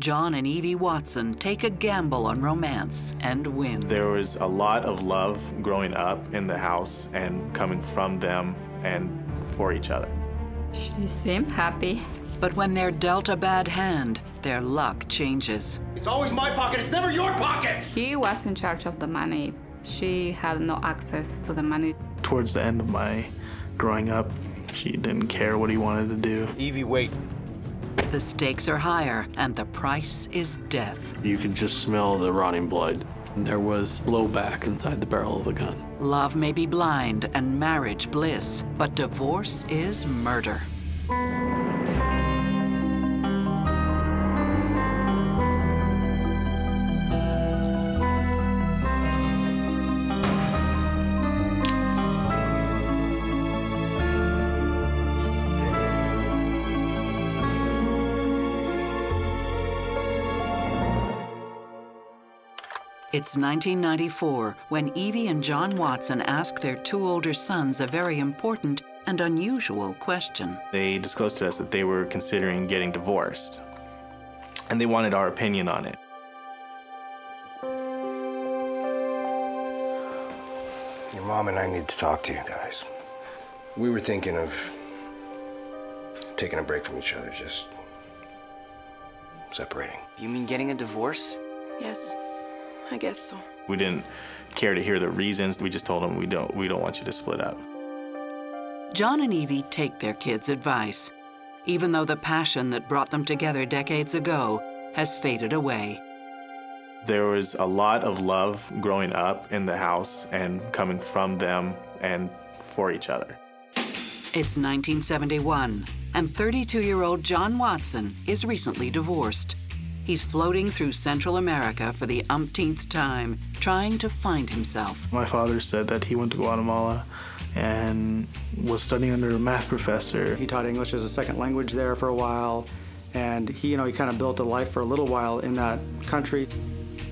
John and Eevee Watson take a gamble on romance and win. There was a lot of love growing up in the house and coming from them and for each other. She seemed happy. But when they're dealt a bad hand, their luck changes. It's always my pocket, it's never your pocket! He was in charge of the money. She had no access to the money. Towards the end of my growing up, she didn't care what he wanted to do. Eevee, wait. The stakes are higher, and the price is death. You could just smell the rotting blood. There was blowback inside the barrel of the gun. Love may be blind and marriage bliss, but divorce is murder. It's 1994 when Eevee and John Watson ask their two older sons a very important and unusual question. They disclosed to us that they were considering getting divorced, and they wanted our opinion on it. Your mom and I need to talk to you guys. We were thinking of taking a break from each other, just separating. You mean getting a divorce? Yes, I guess so. We didn't care to hear the reasons. We just told them we don't want you to split up. John and Eevee take their kids' advice, even though the passion that brought them together decades ago has faded away. There was a lot of love growing up in the house and coming from them and for each other. It's 1971, and 32-year-old John Watson is recently divorced. He's floating through Central America for the umpteenth time, trying to find himself. My father said that he went to Guatemala and was studying under a math professor. He taught English as a second language there for a while, and he kind of built a life for a little while in that country.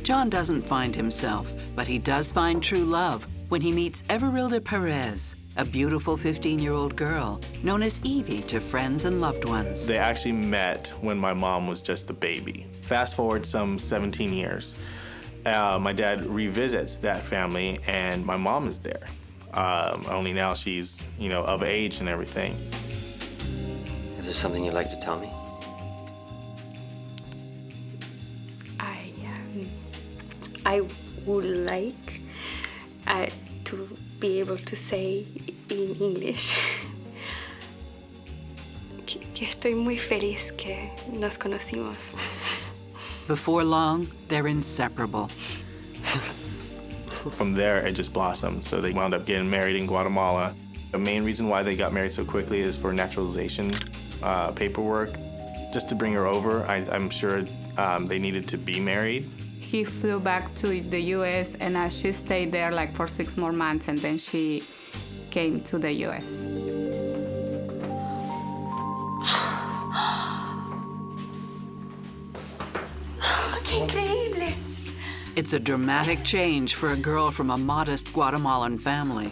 John doesn't find himself, but he does find true love when he meets Everilda Perez, a beautiful 15-year-old girl known as Eevee to friends and loved ones. They actually met when my mom was just a baby. Fast forward some 17 years, my dad revisits that family and my mom is there. Only now she's, of age and everything. Is there something you'd like to tell me? I would like to be able to say in English que estoy muy feliz que nos conocimos. Before long, they're inseparable. From there, it just blossomed. So they wound up getting married in Guatemala. The main reason why they got married so quickly is for naturalization paperwork. Just to bring her over, I'm sure they needed to be married. He flew back to the U.S. and she stayed there for 6 more months, and then she came to the U.S. ¡Qué increíble! It's a dramatic change for a girl from a modest Guatemalan family.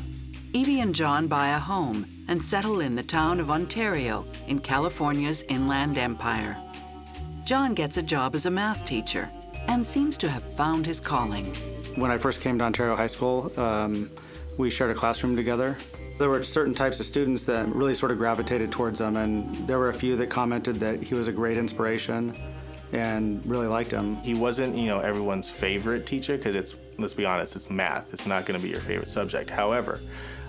Eevee and John buy a home and settle in the town of Ontario in California's Inland Empire. John gets a job as a math teacher and seems to have found his calling. When I first came to Ontario High School, we shared a classroom together. There were certain types of students that really sort of gravitated towards him, and there were a few that commented that he was a great inspiration and really liked him. He wasn't, everyone's favorite teacher because let's be honest, it's math. It's not going to be your favorite subject. However,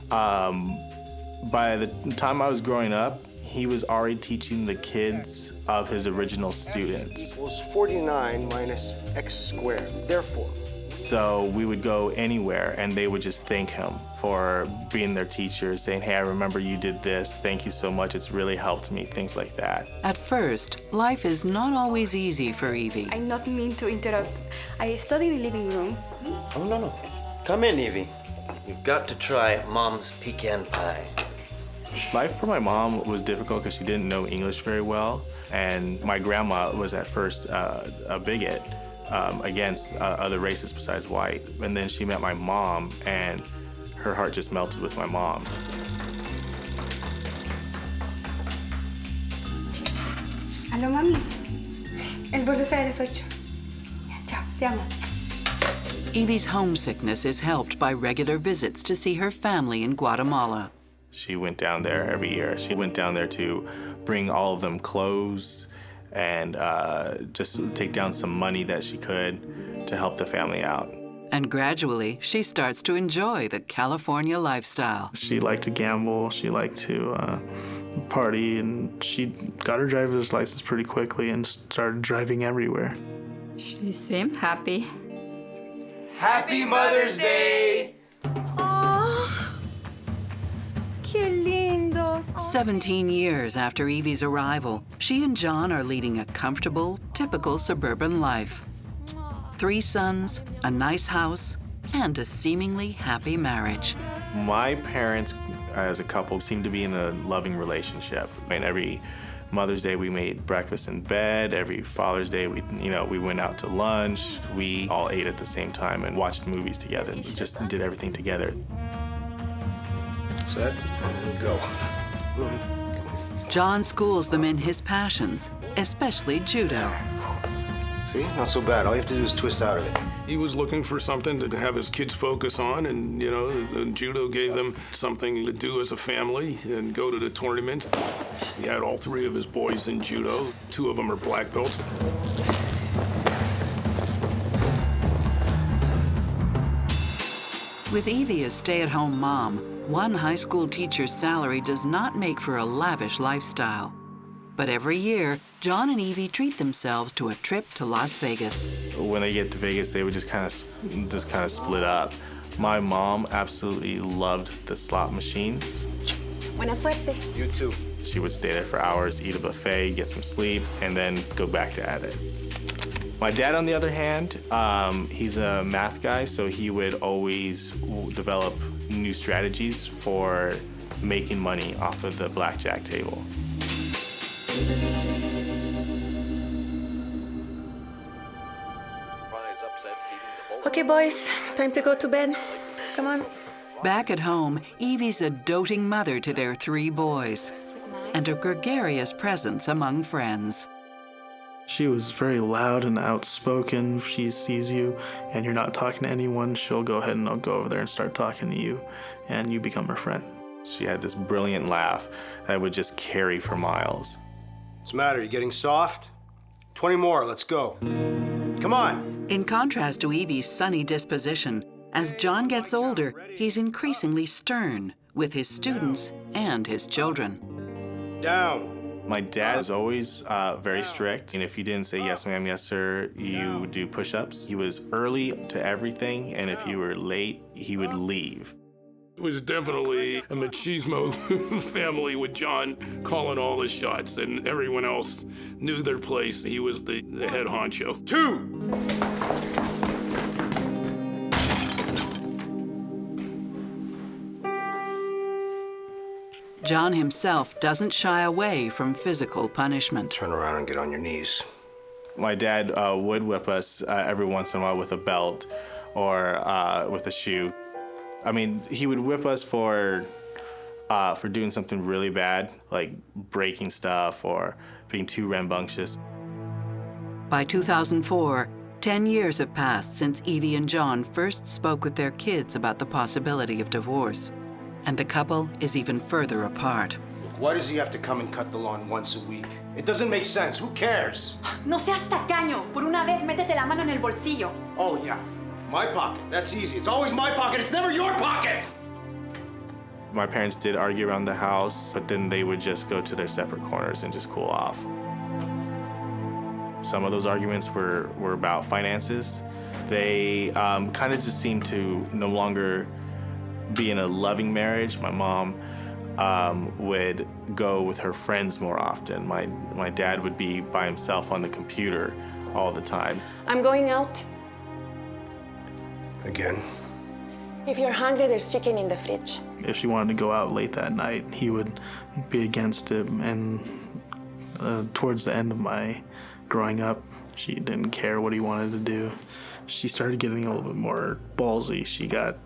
by the time I was growing up, he was already teaching the kids of his original students. Equals 49 minus x squared. Therefore. So we would go anywhere and they would just thank him for being their teacher, saying, hey, I remember you did this. Thank you so much. It's really helped me, things like that. At first, life is not always easy for Eevee. I not mean to interrupt. I study in the living room. Oh, no. Come in, Eevee. You've got to try Mom's pecan pie. Life for my mom was difficult because she didn't know English very well. And my grandma was at first a bigot against other races besides white. And then she met my mom, and her heart just melted with my mom. Hello, Mami. El vuelo sale a las 8. Chao, te amo. Eevee's homesickness is helped by regular visits to see her family in Guatemala. She went down there every year. She went down there to bring all of them clothes and just take down some money that she could to help the family out. And gradually, she starts to enjoy the California lifestyle. She liked to gamble. She liked to party, and she got her driver's license pretty quickly and started driving everywhere. She seemed happy. Happy Mother's Day! Oh, qué lindos. 17 years after Eevee's arrival, she and John are leading a comfortable, typical suburban life. 3 sons, a nice house, and a seemingly happy marriage. My parents, as a couple, seemed to be in a loving relationship. I mean, every Mother's Day we made breakfast in bed. Every Father's Day we went out to lunch. We all ate at the same time and watched movies together. We just did everything together. Set and go. John schools them in his passions, especially judo. See, not so bad. All you have to do is twist out of it. He was looking for something to have his kids focus on, and and judo gave them something to do as a family and go to the tournament. He had all 3 of his boys in judo. 2 of them are black belts. With Eevee as stay-at-home mom, one high school teacher's salary does not make for a lavish lifestyle. But every year, John and Eevee treat themselves to a trip to Las Vegas. When they get to Vegas, they would just kind of split up. My mom absolutely loved the slot machines. Buena suerte. You too. She would stay there for hours, eat a buffet, get some sleep, and then go back at it. My dad, on the other hand, he's a math guy, so he would always develop new strategies for making money off of the blackjack table. Okay, boys, time to go to bed. Come on. Back at home, Eevee's a doting mother to their 3 boys and a gregarious presence among friends. She was very loud and outspoken. If she sees you and you're not talking to anyone, she'll go ahead and I'll go over there and start talking to you, and you become her friend. She had this brilliant laugh that would just carry for miles. What's the matter? You getting soft? 20 more, let's go. Come on. In contrast to Eevee's sunny disposition, as John gets older, he's increasingly stern with his students and his children. Down. My dad is always very strict, and if you didn't say yes ma'am, yes sir, you would do push-ups. He was early to everything, and if you were late, he would leave. It was definitely a machismo family with John calling all the shots, and everyone else knew their place. He was the head honcho. 2. John himself doesn't shy away from physical punishment. Turn around and get on your knees. My dad would whip us every once in a while with a belt or with a shoe. I mean, he would whip us for doing something really bad, like breaking stuff or being too rambunctious. By 2004, 10 years have passed since Eevee and John first spoke with their kids about the possibility of divorce, and the couple is even further apart. Why does he have to come and cut the lawn once a week? It doesn't make sense. Who cares? No seas tacaño. Por una vez, métete la mano en el bolsillo. Oh, yeah. My pocket. That's easy. It's always my pocket. It's never your pocket! My parents did argue around the house, but then they would just go to their separate corners and just cool off. Some of those arguments were about finances. They kind of just seemed to no longer be in a loving marriage. My mom would go with her friends more often. My dad would be by himself on the computer all the time. I'm going out. Again? If you're hungry, there's chicken in the fridge. If she wanted to go out late that night, he would be against it. And towards the end of my growing up, she didn't care what he wanted to do. She started getting a little bit more ballsy. She got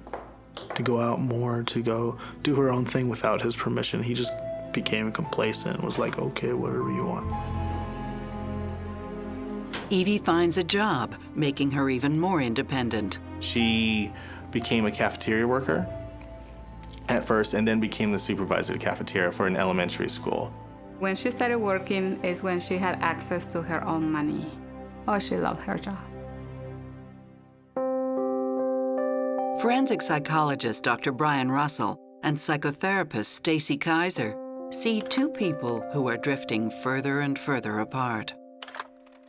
to go out more, to go do her own thing without his permission. He just became complacent and was like, okay, whatever you want. Eevee finds a job, making her even more independent. She became a cafeteria worker at first and then became the supervisor of the cafeteria for an elementary school. When she started working is when she had access to her own money. Oh, she loved her job. Forensic psychologist Dr. Brian Russell and psychotherapist Stacy Kaiser see two people who are drifting further and further apart.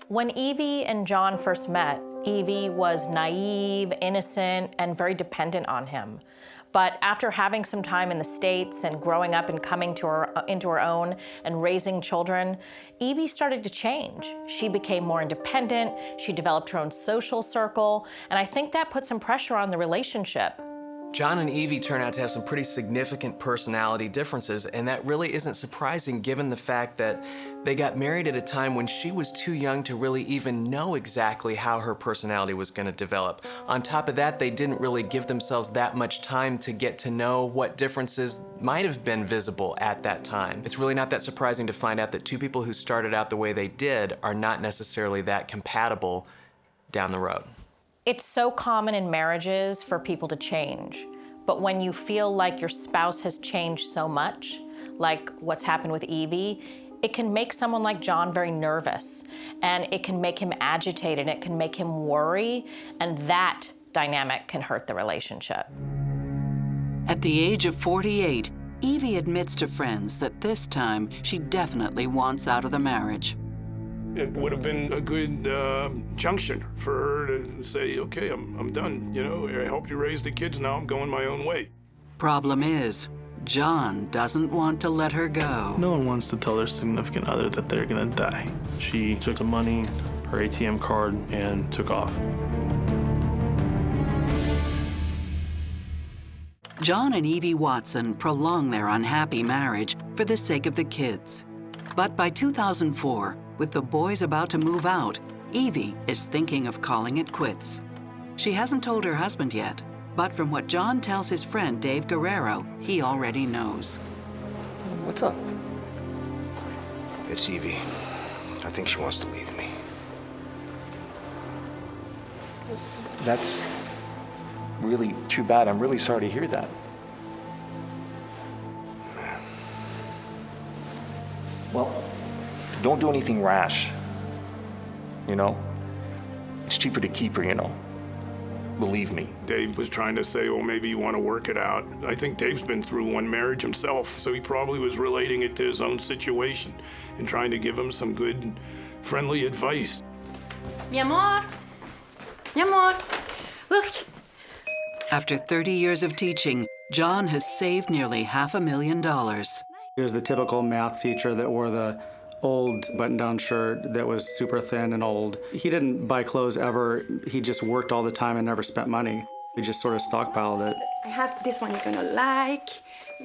When Eevee and John first met, Eevee was naive, innocent, and very dependent on him. But after having some time in the States and growing up and coming into her own and raising children, Eevee started to change. She became more independent, she developed her own social circle, and I think that put some pressure on the relationship. John and Eevee turn out to have some pretty significant personality differences, and that really isn't surprising given the fact that they got married at a time when she was too young to really even know exactly how her personality was going to develop. On top of that, they didn't really give themselves that much time to get to know what differences might have been visible at that time. It's really not that surprising to find out that two people who started out the way they did are not necessarily that compatible down the road. It's so common in marriages for people to change, but when you feel like your spouse has changed so much, like what's happened with Eevee, it can make someone like John very nervous, and it can make him agitated, and it can make him worry, and that dynamic can hurt the relationship. At the age of 48, Eevee admits to friends that this time she definitely wants out of the marriage. It would have been a good junction for her to say, okay, I'm done. You know, I helped you raise the kids, now I'm going my own way. Problem is, John doesn't want to let her go. No one wants to tell their significant other that they're gonna die. She took the money, her ATM card, and took off. John and Eevee Watson prolong their unhappy marriage for the sake of the kids. But by 2004, with the boys about to move out, Eevee is thinking of calling it quits. She hasn't told her husband yet, but from what John tells his friend Dave Guerrero, he already knows. What's up? It's Eevee. I think she wants to leave me. That's really too bad. I'm really sorry to hear that. Well, don't do anything rash. You know? It's cheaper to keep her, you know? Believe me. Dave was trying to say, well, maybe you want to work it out. I think Dave's been through one marriage himself, so he probably was relating it to his own situation and trying to give him some good, friendly advice. Mi amor. Mi amor. Look. After 30 years of teaching, John has saved nearly $500,000. He was the typical math teacher that wore the old button-down shirt that was super thin and old. He didn't buy clothes ever. He just worked all the time and never spent money. He just sort of stockpiled it. I have this one you're gonna like.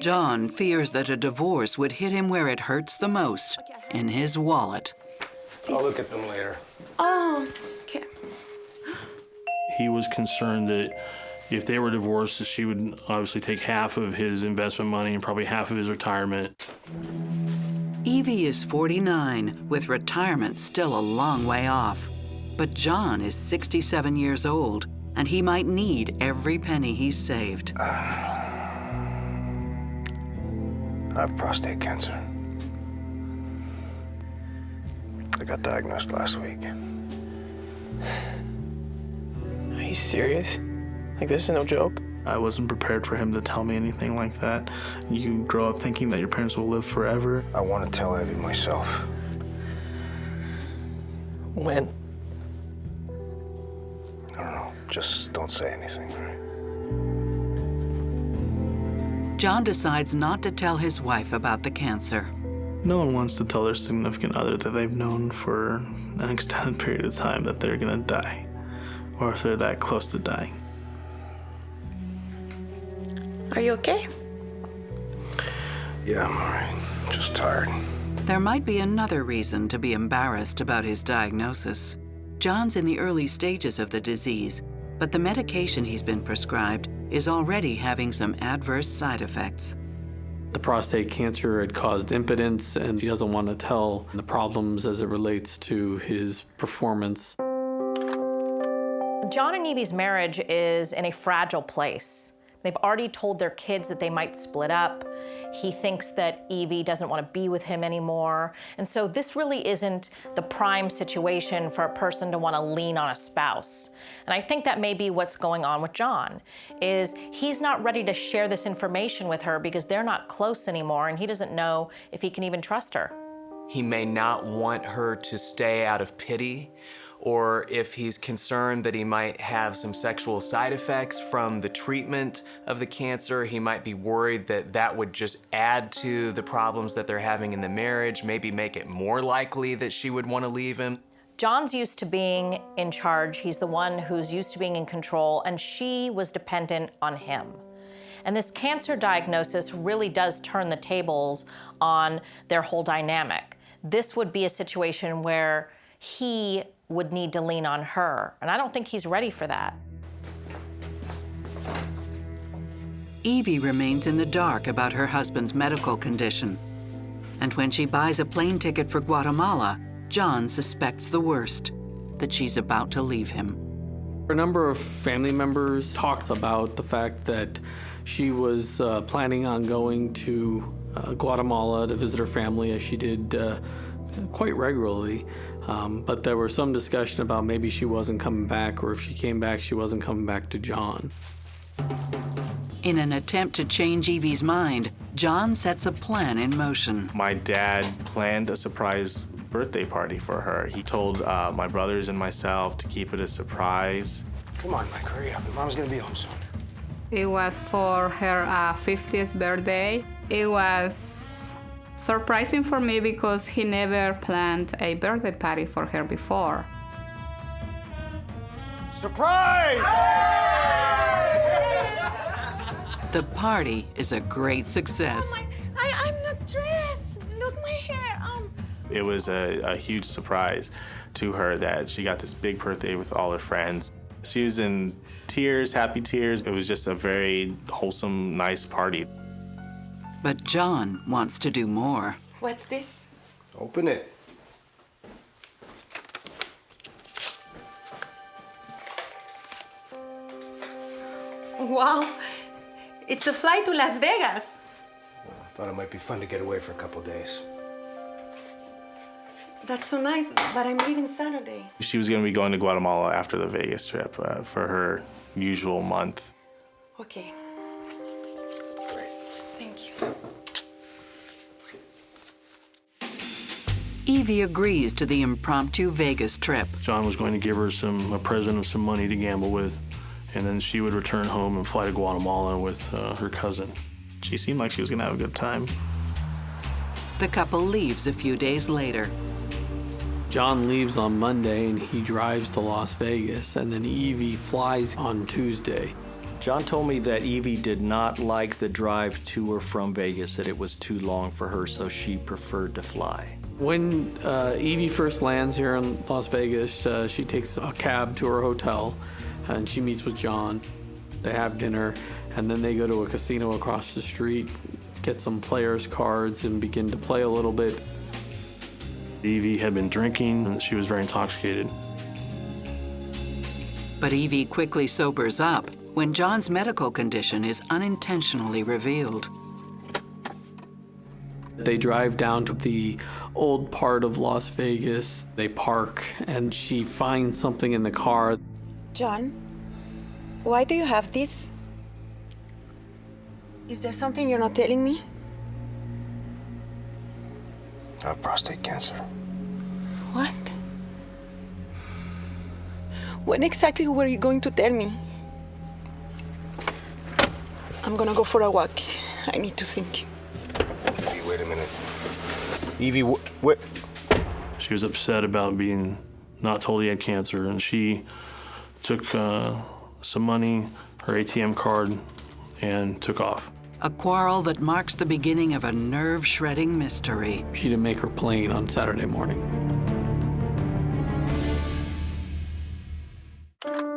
John fears that a divorce would hit him where it hurts the most, in his wallet. I'll look at them later. Oh, okay. He was concerned that if they were divorced, she would obviously take half of his investment money and probably half of his retirement. Eevee is 49, with retirement still a long way off. But John is 67 years old, and he might need every penny he's saved. I have prostate cancer. I got diagnosed last week. Are you serious? Like, this is no joke? I wasn't prepared for him to tell me anything like that. You grow up thinking that your parents will live forever. I want to tell Eevee myself. When? I don't know. Just don't say anything, all right? John decides not to tell his wife about the cancer. No one wants to tell their significant other that they've known for an extended period of time that they're gonna die, or if they're that close to dying. Are you okay? Yeah, I'm all right. Just tired. There might be another reason to be embarrassed about his diagnosis. John's in the early stages of the disease, but the medication he's been prescribed is already having some adverse side effects. The prostate cancer had caused impotence, and he doesn't want to tell the problems as it relates to his performance. John and Eevee's marriage is in a fragile place. They've already told their kids that they might split up. He thinks that Eevee doesn't want to be with him anymore. And so this really isn't the prime situation for a person to want to lean on a spouse. And I think that may be what's going on with John, is he's not ready to share this information with her because they're not close anymore, and he doesn't know if he can even trust her. He may not want her to stay out of pity, or if he's concerned that he might have some sexual side effects from the treatment of the cancer, he might be worried that that would just add to the problems that they're having in the marriage, maybe make it more likely that she would want to leave him. John's used to being in charge. He's the one who's used to being in control, and she was dependent on him. And this cancer diagnosis really does turn the tables on their whole dynamic. This would be a situation where he would need to lean on her, and I don't think he's ready for that. Eevee remains in the dark about her husband's medical condition. And when she buys a plane ticket for Guatemala, John suspects the worst, that she's about to leave him. A number of family members talked about the fact that she was planning on going to Guatemala to visit her family, as she did quite regularly. But there was some discussion about maybe she wasn't coming back, or if she came back, she wasn't coming back to John. In an attempt to change Eevee's mind, John sets a plan in motion. My dad planned a surprise birthday party for her. He told my brothers and myself to keep it a surprise. Come on, Mike, hurry up. Your mom's gonna be home soon. It was for her 50th birthday. It was surprising for me because he never planned a birthday party for her before. Surprise! The party is a great success. I'm not dressed. Look, my hair. It was a huge surprise to her that she got this big birthday with all her friends. She was in tears, happy tears. It was just a very wholesome, nice party. But John wants to do more. What's this? Open it. Wow, it's a flight to Las Vegas. I thought it might be fun to get away for a couple days. That's so nice, but I'm leaving Saturday. She was going to be going to Guatemala after the Vegas trip for her usual month. Okay. Great. Thank you. Eevee agrees to the impromptu Vegas trip. John was going to give her a present of some money to gamble with, and then she would return home and fly to Guatemala with her cousin. She seemed like she was gonna have a good time. The couple leaves a few days later. John leaves on Monday and he drives to Las Vegas, and then Eevee flies on Tuesday. John told me that Eevee did not like the drive to or from Vegas, that it was too long for her, so she preferred to fly. When Eevee first lands here in Las Vegas, she takes a cab to her hotel and she meets with John. They have dinner, and then they go to a casino across the street, get some players' cards, and begin to play a little bit. Eevee had been drinking, and she was very intoxicated. But Eevee quickly sobers up when John's medical condition is unintentionally revealed. They drive down to the old part of Las Vegas. They park, and she finds something in the car. John, why do you have this? Is there something you're not telling me? I have prostate cancer. What? When exactly were you going to tell me? I'm gonna go for a walk. I need to think. Eevee, wait a minute. Eevee, what? She was upset about being not told he had cancer, and she took some money, her ATM card, and took off. A quarrel that marks the beginning of a nerve-shredding mystery. She didn't make her plane on Saturday morning.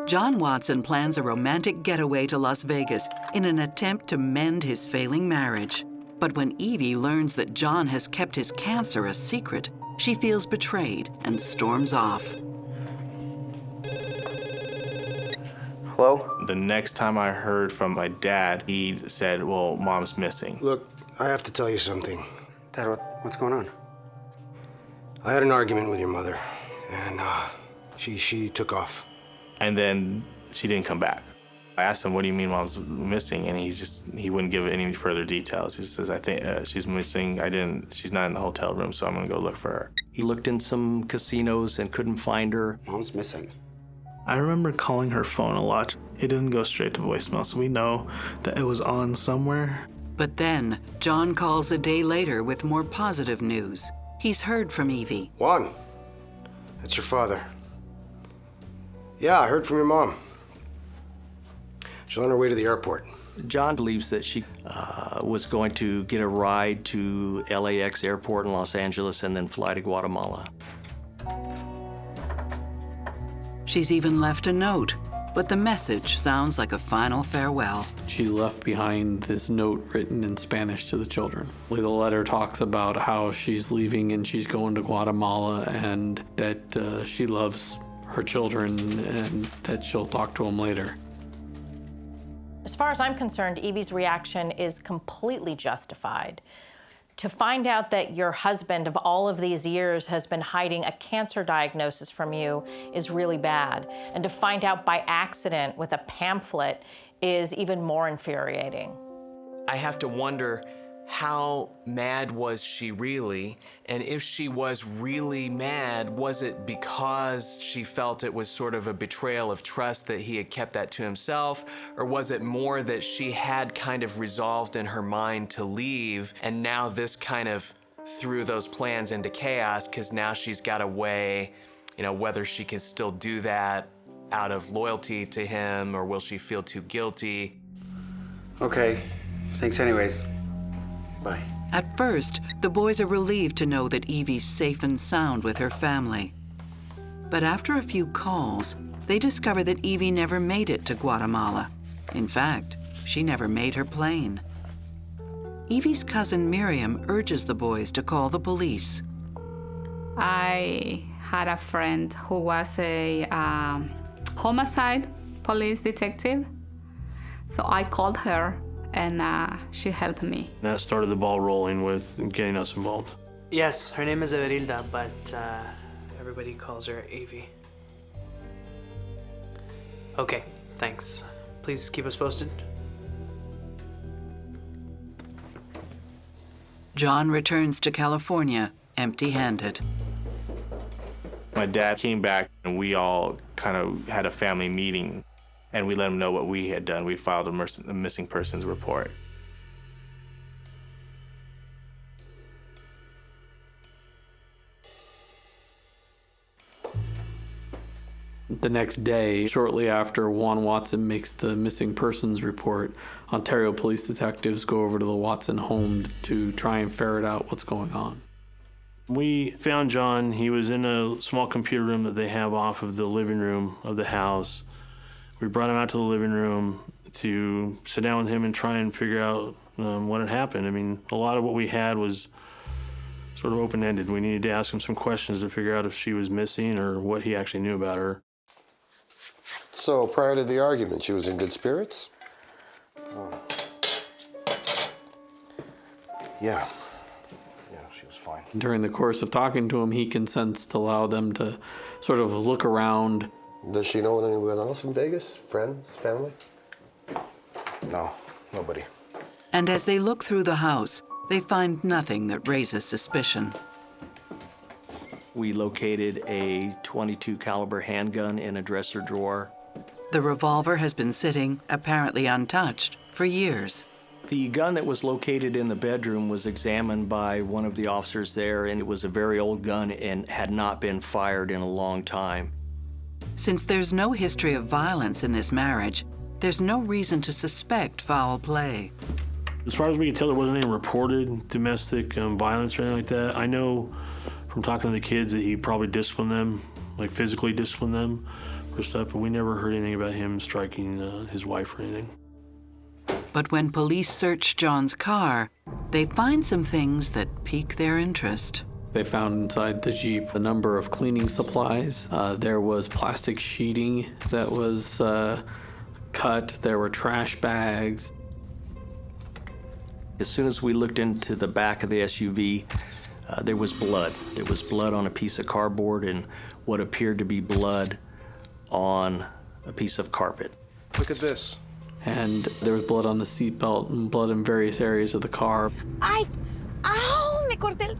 John Watson plans a romantic getaway to Las Vegas in an attempt to mend his failing marriage. But when Eevee learns that John has kept his cancer a secret, she feels betrayed and storms off. Hello? The next time I heard from my dad, he said, well, Mom's missing. Look, I have to tell you something. Dad, what's going on? I had an argument with your mother, and she took off. And then she didn't come back. I asked him, what do you mean Mom's missing? And he wouldn't give any further details. He says, I think she's missing. She's not in the hotel room, so I'm gonna go look for her. He looked in some casinos and couldn't find her. Mom's missing. I remember calling her phone a lot. It didn't go straight to voicemail, so we know that it was on somewhere. But then, John calls a day later with more positive news. He's heard from Eevee. Juan, it's your father. Yeah, I heard from your mom. She's on her way to the airport. John believes that she was going to get a ride to LAX airport in Los Angeles and then fly to Guatemala. She's even left a note, but the message sounds like a final farewell. She left behind this note written in Spanish to the children. The letter talks about how she's leaving and she's going to Guatemala and that she loves her children and that she'll talk to them later. As far as I'm concerned, Eevee's reaction is completely justified. To find out that your husband of all of these years has been hiding a cancer diagnosis from you is really bad. And to find out by accident with a pamphlet is even more infuriating. I have to wonder, how mad was she really? And if she was really mad, was it because she felt it was sort of a betrayal of trust that he had kept that to himself? Or was it more that she had kind of resolved in her mind to leave, and now this kind of threw those plans into chaos because now she's got to weigh, whether she can still do that out of loyalty to him, or will she feel too guilty? Okay, thanks anyways. Bye. At first, the boys are relieved to know that Eevee's safe and sound with her family. But after a few calls, they discover that Eevee never made it to Guatemala. In fact, she never made her plane. Eevee's cousin Miriam urges the boys to call the police. I had a friend who was a homicide police detective. So I called her and she helped me. That started the ball rolling with getting us involved. Yes, her name is Averilda, but everybody calls her Eevee. Okay, thanks. Please keep us posted. John returns to California empty-handed. My dad came back and we all kind of had a family meeting and we let him know what we had done. We filed a missing persons report. The next day, shortly after Juan Watson makes the missing persons report, Ontario police detectives go over to the Watson home to try and ferret out what's going on. We found John. He was in a small computer room that they have off of the living room of the house. We brought him out to the living room to sit down with him and try and figure out what had happened. I mean, a lot of what we had was sort of open-ended. We needed to ask him some questions to figure out if she was missing or what he actually knew about her. So prior to the argument, she was in good spirits? Yeah, she was fine. During the course of talking to him, he consents to allow them to sort of look around. Does she know anyone else in Vegas? Friends, family? No, nobody. And as they look through the house, they find nothing that raises suspicion. We located a .22 caliber handgun in a dresser drawer. The revolver has been sitting, apparently untouched, for years. The gun that was located in the bedroom was examined by one of the officers there, and it was a very old gun and had not been fired in a long time. Since there's no history of violence in this marriage, there's no reason to suspect foul play. As far as we can tell, there wasn't any reported domestic violence or anything like that. I know from talking to the kids that he probably disciplined them, like physically disciplined them for stuff, but we never heard anything about him striking his wife or anything. But when police search John's car, they find some things that pique their interest. They found inside the Jeep a number of cleaning supplies. There was plastic sheeting that was cut. There were trash bags. As soon as we looked into the back of the SUV, there was blood. There was blood on a piece of cardboard and what appeared to be blood on a piece of carpet. Look at this. And there was blood on the seatbelt and blood in various areas of the car.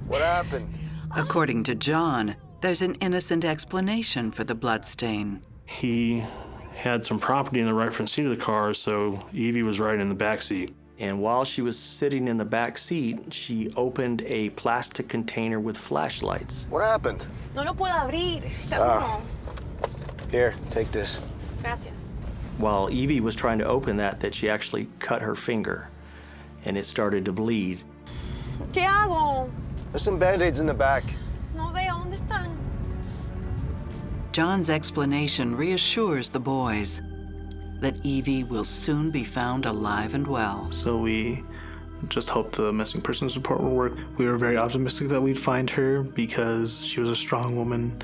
What happened? According to John, there's an innocent explanation for the bloodstain. He had some property in the right front seat of the car, so Eevee was riding in the back seat. And while she was sitting in the back seat, she opened a plastic container with flashlights. What happened? No lo puedo abrir. Here, take this. Gracias. While Eevee was trying to open that she actually cut her finger, and it started to bleed. ¿Qué hago? There's some Band-Aids in the back. No veo dónde están. John's explanation reassures the boys that Eevee will soon be found alive and well. So we just hoped the missing persons report would work. We were very optimistic that we'd find her because she was a strong woman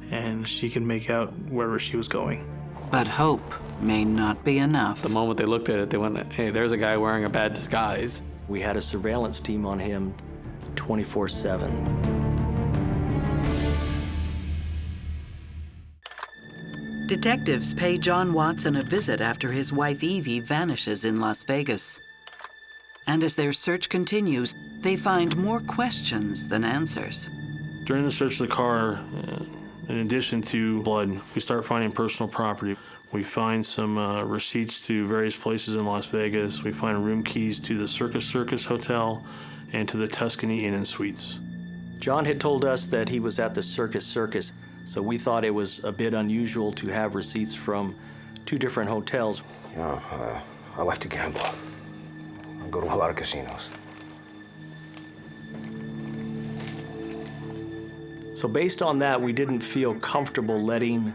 and she could make out wherever she was going. But hope may not be enough. The moment they looked at it, they went, hey, there's a guy wearing a bad disguise. We had a surveillance team on him 24/7. Detectives pay John Watson a visit after his wife Eevee vanishes in Las Vegas. And as their search continues, they find more questions than answers. During the search of the car, in addition to blood, we start finding personal property. We find some receipts to various places in Las Vegas. We find room keys to the Circus Hotel and to the Tuscany Inn and Suites. John had told us that he was at the Circus, so we thought it was a bit unusual to have receipts from 2 different hotels. I like to gamble. I go to a lot of casinos. So based on that, we didn't feel comfortable letting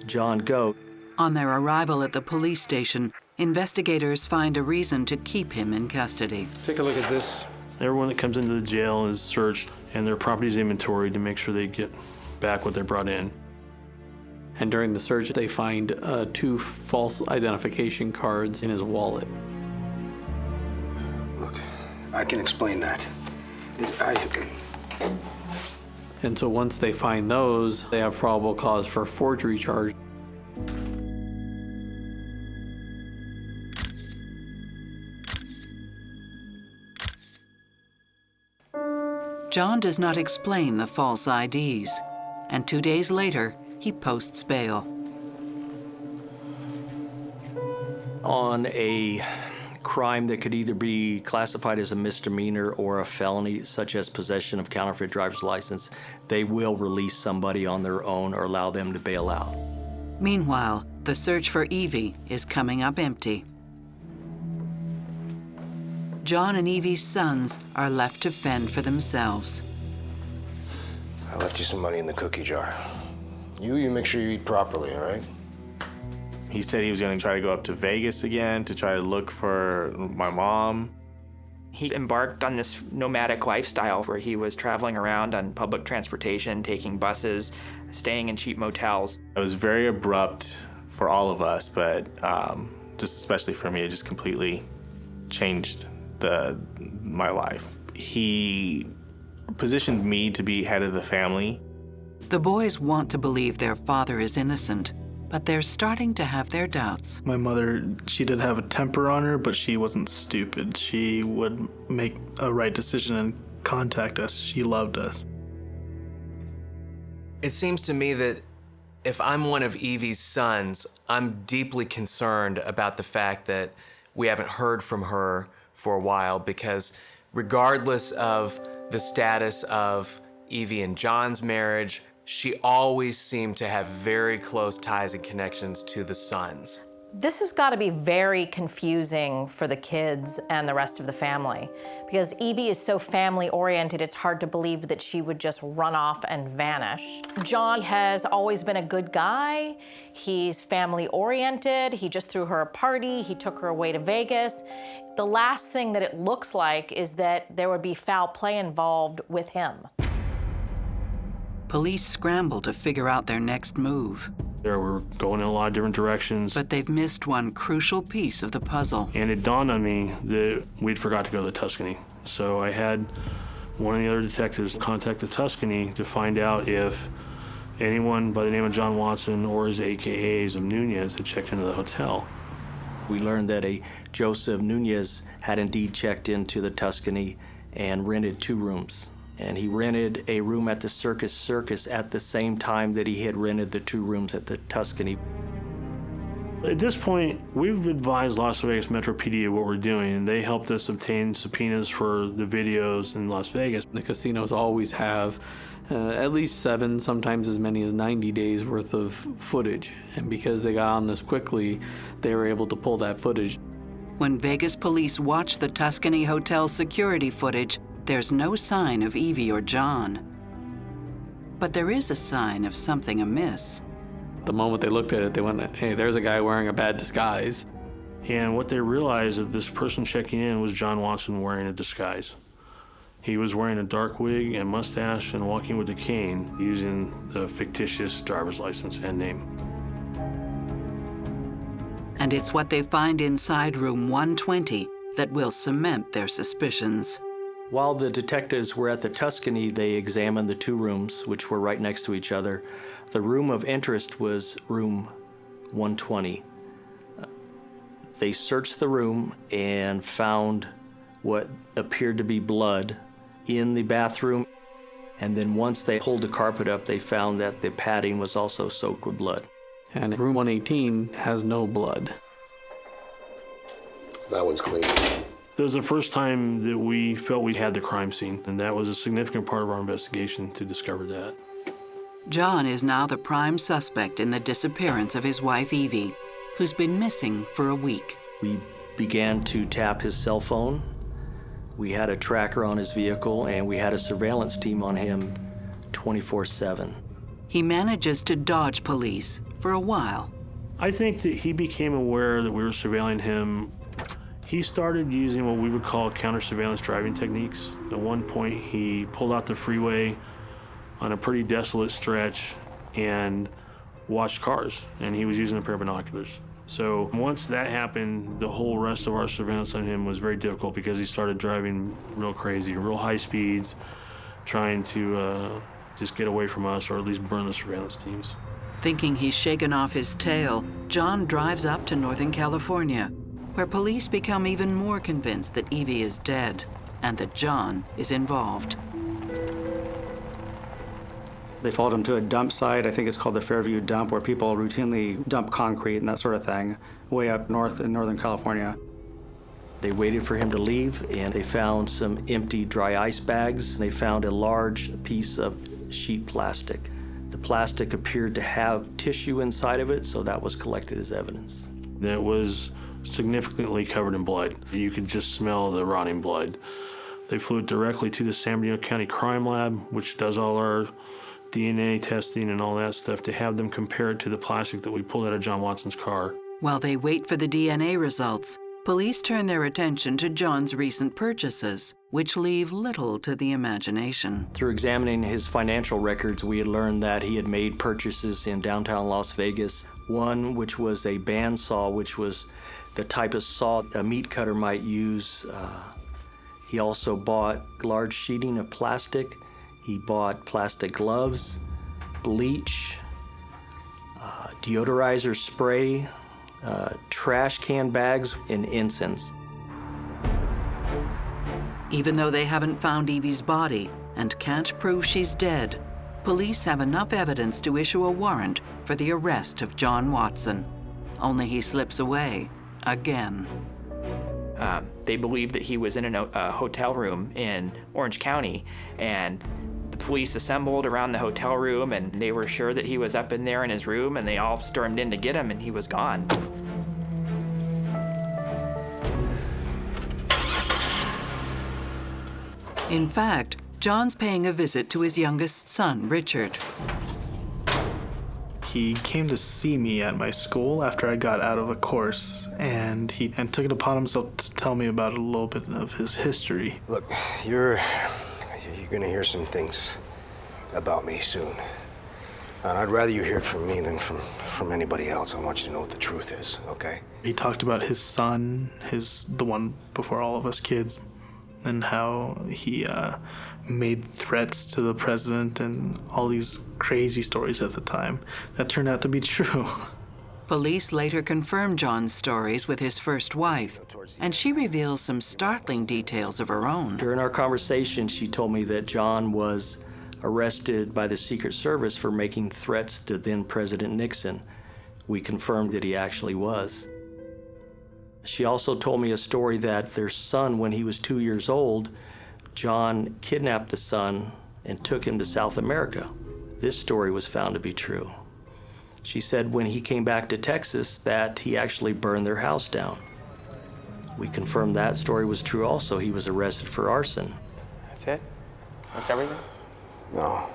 John go. On their arrival at the police station, investigators find a reason to keep him in custody. Take a look at this. Everyone that comes into the jail is searched and their property is inventoried to make sure they get back what they brought in. And during the search, they find 2 false identification cards in his wallet. Look, I can explain that. And so once they find those, they have probable cause for a forgery charge. John does not explain the false IDs, and 2 days later, he posts bail. On a crime that could either be classified as a misdemeanor or a felony, such as possession of counterfeit driver's license, they will release somebody on their own or allow them to bail out. Meanwhile, the search for Eevee is coming up empty. John and Eevee's sons are left to fend for themselves. I left you some money in the cookie jar. You make sure you eat properly, all right? He said he was going to try to go up to Vegas again to try to look for my mom. He embarked on this nomadic lifestyle where he was traveling around on public transportation, taking buses, staying in cheap motels. It was very abrupt for all of us, but just especially for me, it just completely changed my life. He positioned me to be head of the family. The boys want to believe their father is innocent, but they're starting to have their doubts. My mother, she did have a temper on her, but she wasn't stupid. She would make a right decision and contact us. She loved us. It seems to me that if I'm one of Eevee's sons, I'm deeply concerned about the fact that we haven't heard from her for a while, because regardless of the status of Eevee and John's marriage, she always seemed to have very close ties and connections to the sons. This has got to be very confusing for the kids and the rest of the family, because Eevee is so family-oriented, it's hard to believe that she would just run off and vanish. John has always been a good guy. He's family-oriented. He just threw her a party. He took her away to Vegas. The last thing that it looks like is that there would be foul play involved with him. Police scramble to figure out their next move. They were going in a lot of different directions. But they've missed one crucial piece of the puzzle. And it dawned on me that we'd forgot to go to the Tuscany. So I had one of the other detectives contact the Tuscany to find out if anyone by the name of John Watson or his AKAs of Nunez had checked into the hotel. We learned that a Joseph Nunez had indeed checked into the Tuscany and rented 2 rooms. And he rented a room at the Circus at the same time that he had rented the 2 rooms at the Tuscany. At this point, we've advised Las Vegas Metro PD of what we're doing, and they helped us obtain subpoenas for the videos in Las Vegas. The casinos always have at least 7, sometimes as many as 90 days worth of footage. And because they got on this quickly, they were able to pull that footage. When Vegas police watch the Tuscany Hotel security footage, there's no sign of Eevee or John. But there is a sign of something amiss. The moment they looked at it, they went, hey, there's a guy wearing a bad disguise. And what they realized that this person checking in was John Watson wearing a disguise. He was wearing a dark wig and mustache and walking with a cane using the fictitious driver's license and name. And it's what they find inside room 120 that will cement their suspicions. While the detectives were at the Tuscany, they examined the 2 rooms, which were right next to each other. The room of interest was room 120. They searched the room and found what appeared to be blood in the bathroom. And then once they pulled the carpet up, they found that the padding was also soaked with blood. And room 118 has no blood. That one's clean. That was the first time that we felt we had the crime scene, and that was a significant part of our investigation to discover that. John is now the prime suspect in the disappearance of his wife, Eevee, who's been missing for a week. We began to tap his cell phone. We had a tracker on his vehicle, and we had a surveillance team on him 24/7. He manages to dodge police for a while. I think that he became aware that we were surveilling him. He started using what we would call counter-surveillance driving techniques. At one point, he pulled out the freeway on a pretty desolate stretch and watched cars, and he was using a pair of binoculars. So once that happened, the whole rest of our surveillance on him was very difficult because he started driving real crazy, real high speeds, trying to just get away from us or at least burn the surveillance teams. Thinking he's shaken off his tail, John drives up to Northern California, where police become even more convinced that Eevee is dead and that John is involved. They followed him to a dump site, I think it's called the Fairview Dump, where people routinely dump concrete and that sort of thing, way up north in Northern California. They waited for him to leave, and they found some empty dry ice bags. They found a large piece of sheet plastic. The plastic appeared to have tissue inside of it, so that was collected as evidence. That was significantly covered in blood. You could just smell the rotting blood. They flew it directly to the San Bernardino County Crime Lab, which does all our DNA testing and all that stuff, to have them compare it to the plastic that we pulled out of John Watson's car. While they wait for the DNA results, police turn their attention to John's recent purchases, which leave little to the imagination. Through examining his financial records, we had learned that he had made purchases in downtown Las Vegas. One, which was a bandsaw, which was the type of saw a meat cutter might use. He also bought large sheeting of plastic. He bought plastic gloves, bleach, deodorizer spray, trash can bags, and incense. Even though they haven't found Eevee's body and can't prove she's dead, police have enough evidence to issue a warrant for the arrest of John Watson. Only he slips away again. They believe that he was in a hotel room in Orange County, and the police assembled around the hotel room, and they were sure that he was up in there in his room, and they all stormed in to get him, and he was gone. In fact, John's paying a visit to his youngest son, Richard. He came to see me at my school after I got out of a course, and he took it upon himself to tell me about a little bit of his history. Look, you're gonna hear some things about me soon. And I'd rather you hear it from me than from anybody else. I want you to know what the truth is, okay? He talked about his son, the one before all of us kids, and how he made threats to the president and all these crazy stories at the time that turned out to be true. Police later confirmed John's stories with his first wife, and she reveals some startling details of her own. During our conversation, she told me that John was arrested by the Secret Service for making threats to then President Nixon. We confirmed that he actually was. She also told me a story that their son, when he was 2 years old, John kidnapped the son and took him to South America. This story was found to be true. She said when he came back to Texas that he actually burned their house down. We confirmed that story was true also. He was arrested for arson. That's it? That's everything? No.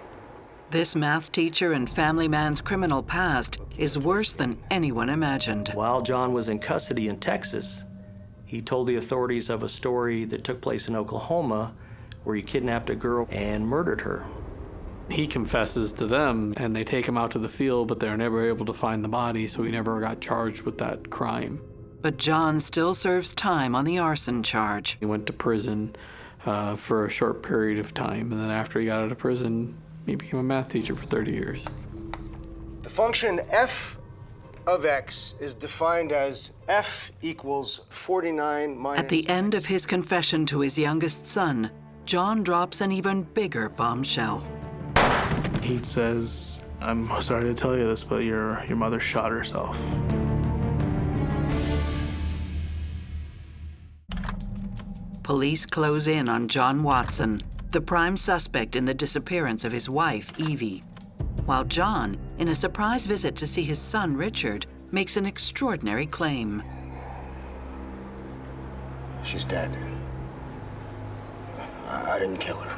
This math teacher and family man's criminal past is worse than anyone imagined. While John was in custody in Texas, he told the authorities of a story that took place in Oklahoma where he kidnapped a girl and murdered her. He confesses to them, and they take him out to the field, but they're never able to find the body, so he never got charged with that crime. But John still serves time on the arson charge. He went to prison for a short period of time, and then after he got out of prison, he became a math teacher for 30 years. The function f of x is defined as f equals 49 minus... At the end of his confession to his youngest son, John drops an even bigger bombshell. He says, "I'm sorry to tell you this, but your mother shot herself." Police close in on John Watson, the prime suspect in the disappearance of his wife, Eevee, while John, in a surprise visit to see his son, Richard, makes an extraordinary claim. She's dead. I didn't kill her.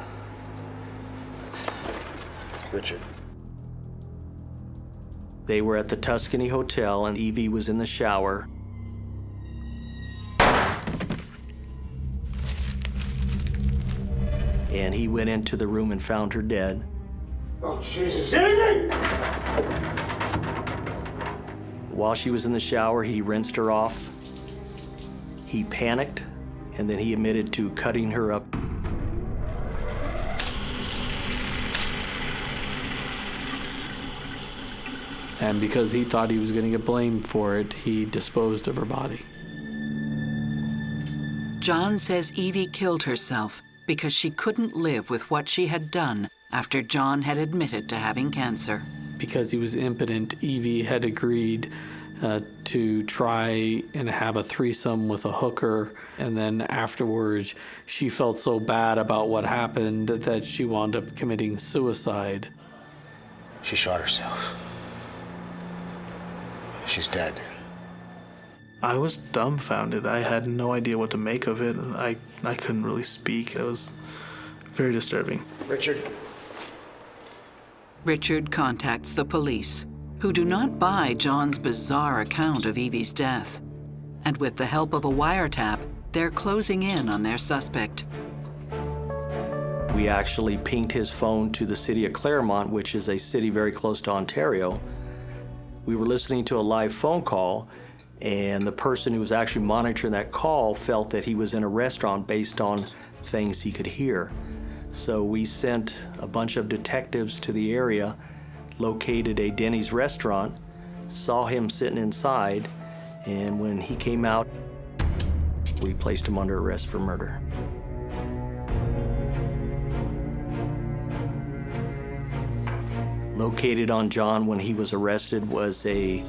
Richard. They were at the Tuscany Hotel, and Eevee was in the shower. And he went into the room and found her dead. Oh, Jesus. Eevee! While she was in the shower, he rinsed her off. He panicked, and then he admitted to cutting her up. And because he thought he was going to get blamed for it, he disposed of her body. John says Eevee killed herself because she couldn't live with what she had done after John had admitted to having cancer. Because he was impotent, Eevee had agreed to try and have a threesome with a hooker, and then afterwards she felt so bad about what happened that she wound up committing suicide. She shot herself. She's dead. I was dumbfounded. I had no idea what to make of it. I couldn't really speak. It was very disturbing. Richard contacts the police, who do not buy John's bizarre account of Eevee's death. And with the help of a wiretap, they're closing in on their suspect. We actually pinged his phone to the city of Claremont, which is a city very close to Ontario. We were listening to a live phone call, and the person who was actually monitoring that call felt that he was in a restaurant based on things he could hear. So we sent a bunch of detectives to the area, located a Denny's restaurant, saw him sitting inside, and when he came out, we placed him under arrest for murder. Located on John when he was arrested was a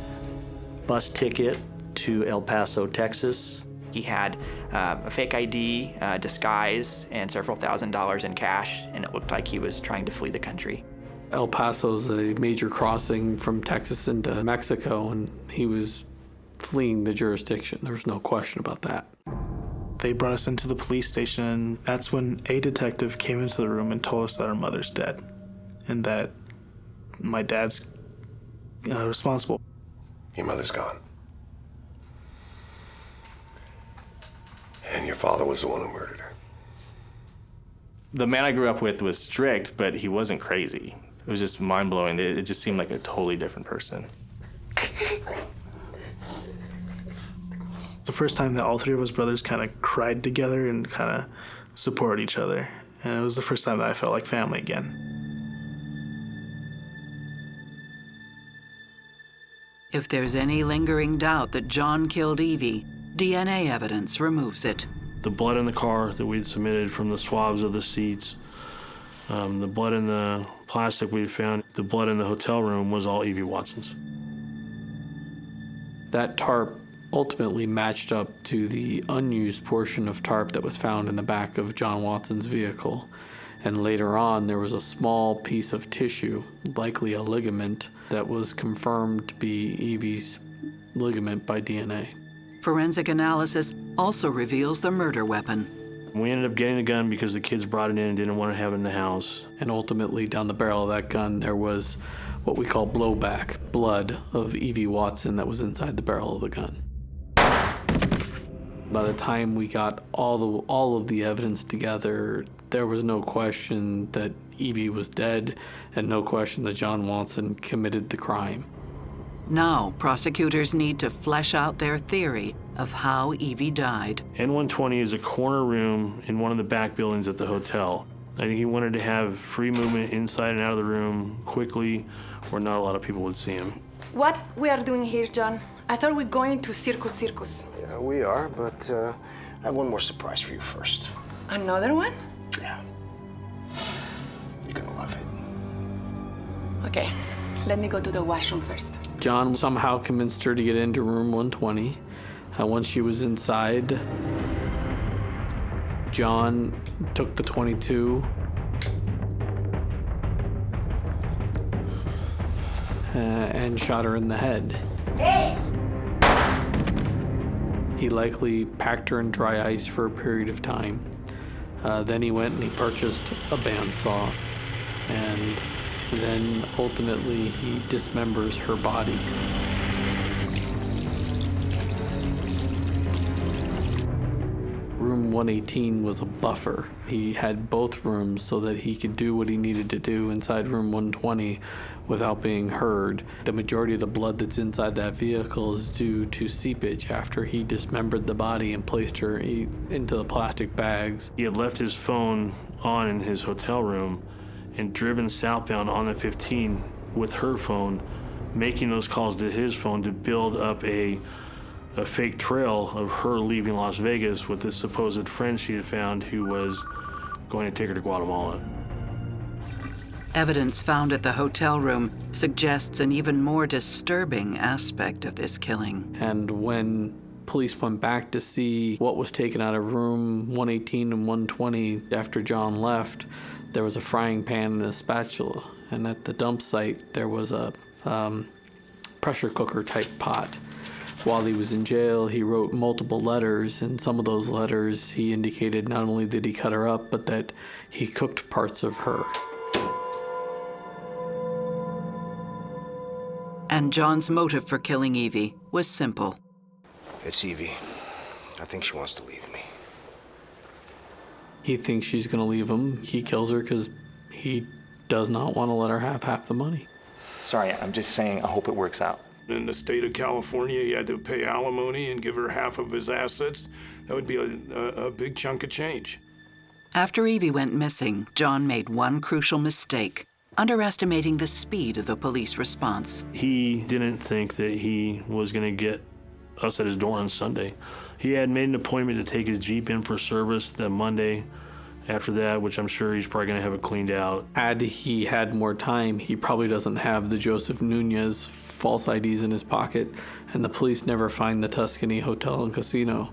bus ticket to El Paso, Texas. He had a fake ID, disguise, and several $1,000s in cash, and it looked like he was trying to flee the country. El Paso's a major crossing from Texas into Mexico, and he was fleeing the jurisdiction. There was no question about that. They brought us into the police station, and that's when a detective came into the room and told us that our mother's dead and that my dad's responsible. Your mother's gone. And your father was the one who murdered her. The man I grew up with was strict, but he wasn't crazy. It was just mind-blowing. It just seemed like a totally different person. It's the first time that all three of us brothers kind of cried together and kind of supported each other. And it was the first time that I felt like family again. If there's any lingering doubt that John killed Eevee, DNA evidence removes it. The blood in the car that we'd submitted from the swabs of the seats, the blood in the plastic we'd found, the blood in the hotel room was all Eevee Watson's. That tarp ultimately matched up to the unused portion of tarp that was found in the back of John Watson's vehicle. And later on, there was a small piece of tissue, likely a ligament, that was confirmed to be Eevee's ligament by DNA. Forensic analysis also reveals the murder weapon. We ended up getting the gun because the kids brought it in and didn't want to have it in the house. And ultimately, down the barrel of that gun, there was what we call blowback, blood of Eevee Watson that was inside the barrel of the gun. By the time we got all of the evidence together, there was no question that Eevee was dead and no question that John Watson committed the crime. Now, prosecutors need to flesh out their theory of how Eevee died. N120 is a corner room in one of the back buildings at the hotel. I think he wanted to have free movement inside and out of the room quickly where not a lot of people would see him. What we are doing here, John? I thought we were going to Circus. Yeah, we are, but I have one more surprise for you first. Another one? Yeah. You're gonna love it. Okay, let me go to the washroom first. John somehow convinced her to get into room 120. Once she was inside, John took the .22 and shot her in the head. Hey! He likely packed her in dry ice for a period of time. Then he went and he purchased a bandsaw, and then ultimately he dismembers her body. Room 118 was a buffer. He had both rooms so that he could do what he needed to do inside room 120 without being heard. The majority of the blood that's inside that vehicle is due to seepage after he dismembered the body and placed her into the plastic bags. He had left his phone on in his hotel room and driven southbound on the 15 with her phone, making those calls to his phone to build up a fake trail of her leaving Las Vegas with this supposed friend she had found who was going to take her to Guatemala. Evidence found at the hotel room suggests an even more disturbing aspect of this killing. And when police went back to see what was taken out of room 118 and 120 after John left, there was a frying pan and a spatula. And at the dump site, there was a pressure cooker type pot. While he was in jail, he wrote multiple letters, and some of those letters he indicated not only did he cut her up, but that he cooked parts of her. And John's motive for killing Eevee was simple. It's Eevee. I think she wants to leave me. He thinks she's going to leave him. He kills her because he does not want to let her have half the money. Sorry, I'm just saying I hope it works out. In the state of California, he had to pay alimony and give her half of his assets. That would be a big chunk of change. After Eevee went missing, John made one crucial mistake, underestimating the speed of the police response. He didn't think that he was going to get us at his door on Sunday. He had made an appointment to take his Jeep in for service that Monday. After that, which I'm sure he's probably going to have it cleaned out. Had he had more time, he probably doesn't have the Joseph Nunez false IDs in his pocket, and the police never find the Tuscany Hotel and Casino.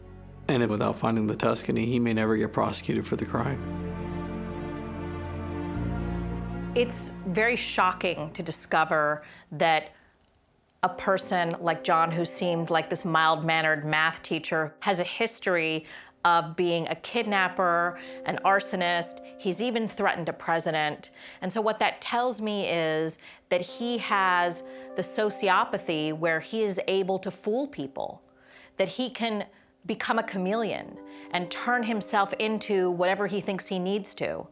And if without finding the Tuscany, he may never get prosecuted for the crime. It's very shocking to discover that a person like John, who seemed like this mild-mannered math teacher, has a history of being a kidnapper, an arsonist. He's even threatened a president. And so what that tells me is that he has the sociopathy where he is able to fool people, that he can become a chameleon and turn himself into whatever he thinks he needs to.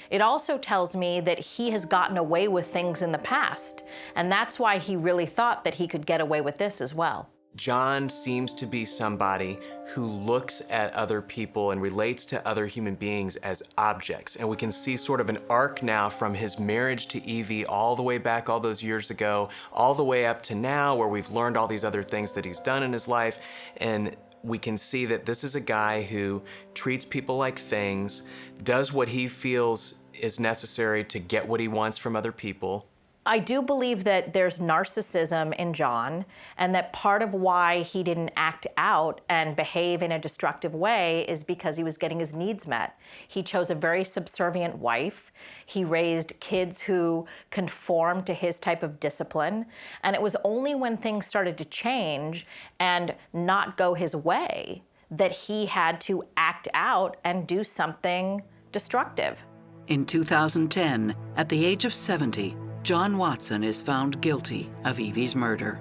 It also tells me that he has gotten away with things in the past, and that's why he really thought that he could get away with this as well. John seems to be somebody who looks at other people and relates to other human beings as objects. And we can see sort of an arc now from his marriage to Eevee all the way back all those years ago, all the way up to now where we've learned all these other things that he's done in his life. And we can see that this is a guy who treats people like things, does what he feels is necessary to get what he wants from other people. I do believe that there's narcissism in John, and that part of why he didn't act out and behave in a destructive way is because he was getting his needs met. He chose a very subservient wife. He raised kids who conformed to his type of discipline. And it was only when things started to change and not go his way that he had to act out and do something destructive. In 2010, at the age of 70, John Watson is found guilty of Eevee's murder.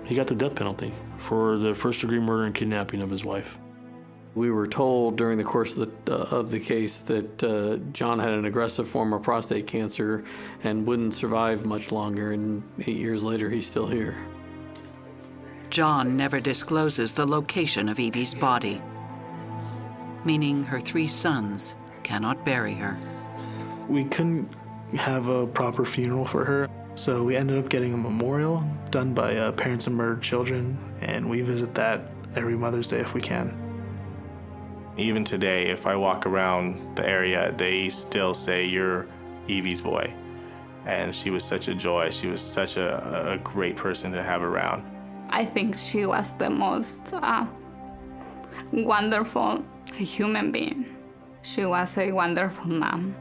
He got the death penalty for the first-degree murder and kidnapping of his wife. We were told during the course of the case that John had an aggressive form of prostate cancer and wouldn't survive much longer, and 8 years later, he's still here. John never discloses the location of Eevee's body, meaning her 3 sons cannot bury her. We couldn't have a proper funeral for her, so we ended up getting a memorial done by Parents of Murdered Children, and we visit that every Mother's Day if we can. Even today, if I walk around the area, they still say, "You're Eevee's boy." And she was such a joy. She was such a great person to have around. I think she was the most wonderful human being. She was a wonderful mom.